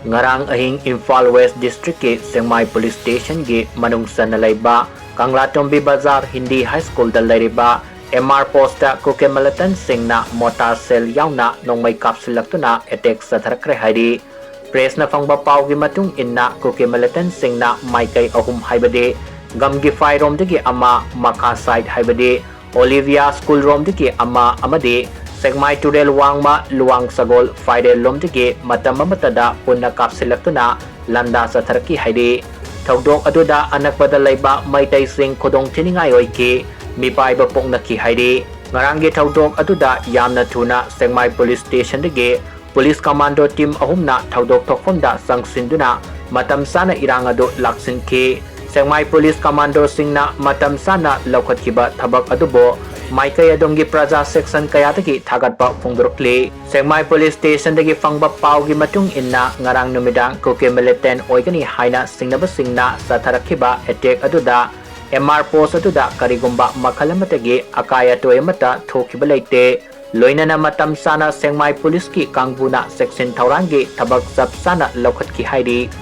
Ngarang ahing Imphal West District ki Sengmai Police Station gi manungsan na Leiba Kanglatombi BAZAR Hindi High School da Leiba MR Postta Kuki Militants Singna Motor Cell yauna nongmay kapsulaktuna attack Chatharakhre haidi press na fangba pau gi matung inna Kuki Militants Singna maikai ahum haibade gamgi fai rom digi ama Makha side haibade Olivia School rom digi ama amade Segmai Turel Wangma Luang Sagol Friday Lomdigi Matamatada Punna Kapsilaktuna Landa Chatharakhre haidi Thaudok aduda anakpada Leiba Maitai Sing Khodong Thiningai oiki Mipai bapong naki haidi Ngarangi Thaudok aduda Yamna Thuna Segmai Police Station digi Police Commando Team ahumna Thaudok Thokfamda Sangsinduna Matam sana irang adu laksinki Segmai Police Commando Singna Matam sana laukhatkiba thabak adubo Maikai adongi Praja Section kayatagi thagatpa phongdorokli Segmai Police Station dagi fangba pau gi matung inna Ngarang Numidang Kuki Militants oigani haina singnaba singna Chatharakhre attack aduda MR post aduda karigumba makalamatagi akaya toyamata thokiba leite loinana matam sana Segmai Police ki kangbuna section thaurangi thabak sab sana laukhatki haidi